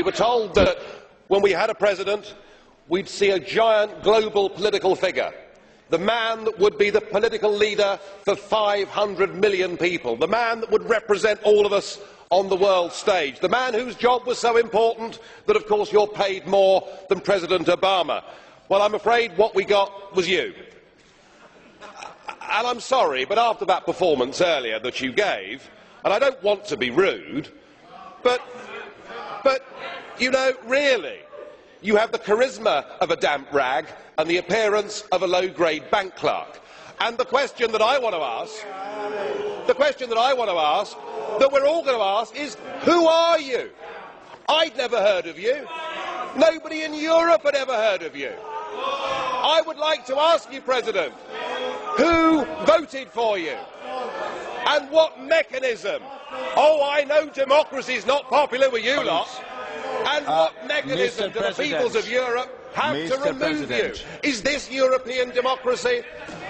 We were told that when we had a president, we'd see a giant global political figure, the man that would be the political leader for 500 million people, the man that would represent all of us on the world stage, the man whose job was so important that, of course, you're paid more than President Obama. Well, I'm afraid what we got was you. And I'm sorry, but after that performance earlier that you gave, and I don't want to be rude, but you know, really, you have the charisma of a damp rag and the appearance of a low-grade bank clerk. And the question that I want to ask, that we're all going to ask is, who are you? I'd never heard of you. Nobody in Europe had ever heard of you. I would like to ask you, President, who voted for you? And what mechanism? Oh, I know democracy is not popular with you lot. And what mechanism do the peoples of Europe have to remove you? Is this European democracy?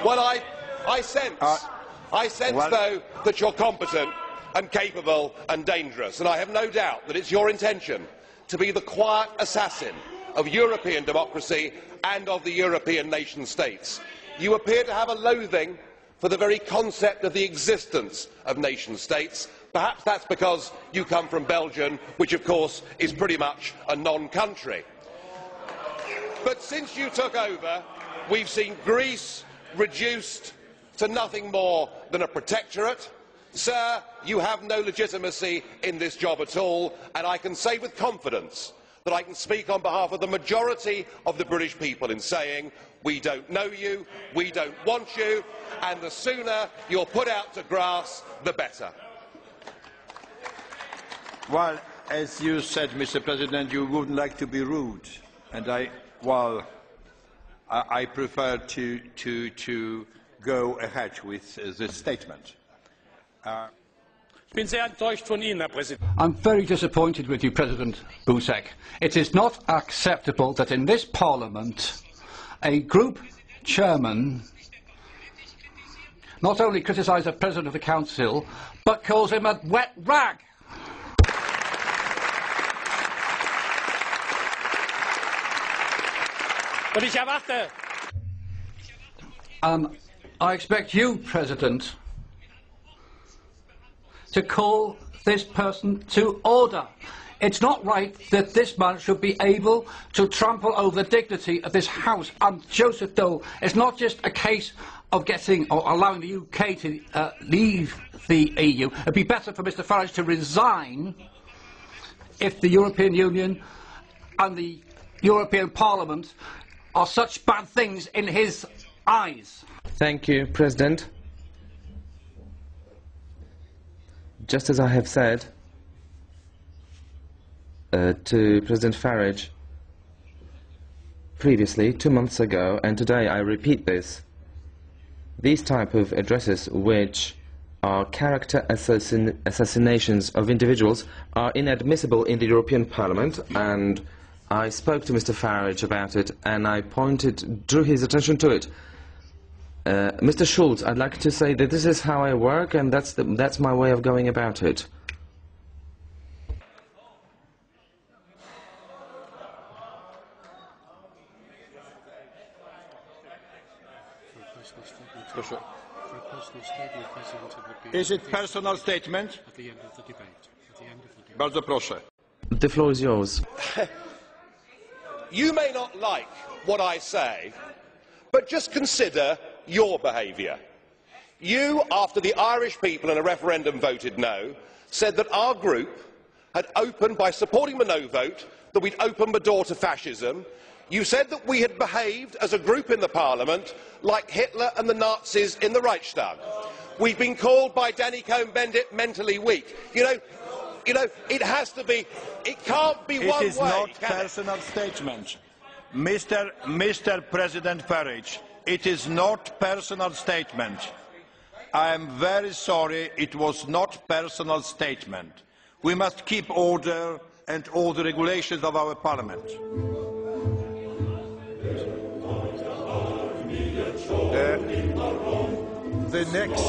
Well, I sense, though, that you're competent and capable and dangerous, and I have no doubt that it's your intention to be the quiet assassin of European democracy and of the European nation-states. You appear to have a loathing for the very concept of the existence of nation-states. Perhaps that's because you come from Belgium, which of course is pretty much a non-country. But since you took over, we've seen Greece reduced to nothing more than a protectorate. Sir, you have no legitimacy in this job at all, and I can say with confidence that I can speak on behalf of the majority of the British people in saying we don't know you, we don't want you, and the sooner you're put out to grass, the better. Well, as you said, Mr. President, you wouldn't like to be rude, and I prefer to go ahead with this statement. I'm very disappointed with you, President Buzek. It is not acceptable that in this Parliament a group chairman not only criticises the President of the Council, but calls him a wet rag. I expect you, President, to call this person to order. It's not right that this man should be able to trample over the dignity of this House. And Joseph Dole, it's not just a case of getting or allowing the UK to leave the EU. It'd be better for Mr Farage to resign if the European Union and the European Parliament are such bad things in his eyes. Thank you, President. Just as I have said to President Farage previously, 2 months ago, and today I repeat this, these type of addresses, which are character assassinations of individuals, are inadmissible in the European Parliament, and I spoke to Mr Farage about it, and I drew his attention to it. Mr Schulz, I'd like to say that this is how I work, and that's my way of going about it. Is it personal statement? At the end of the debate. Bardzo proszę. The floor is yours. You may not like what I say, but just consider your behaviour. You, after the Irish people in a referendum voted no, said that our group had opened, by supporting the no vote, that we'd opened the door to fascism. You said that we had behaved as a group in the Parliament like Hitler and the Nazis in the Reichstag. We've been called by Danny Cohn-Bendit mentally weak. You know, it has to be, it can't be one way. It is not personal statement. Mr. President Farage, it is not personal statement. I am very sorry, it was not personal statement. We must keep order and all the regulations of our Parliament. The next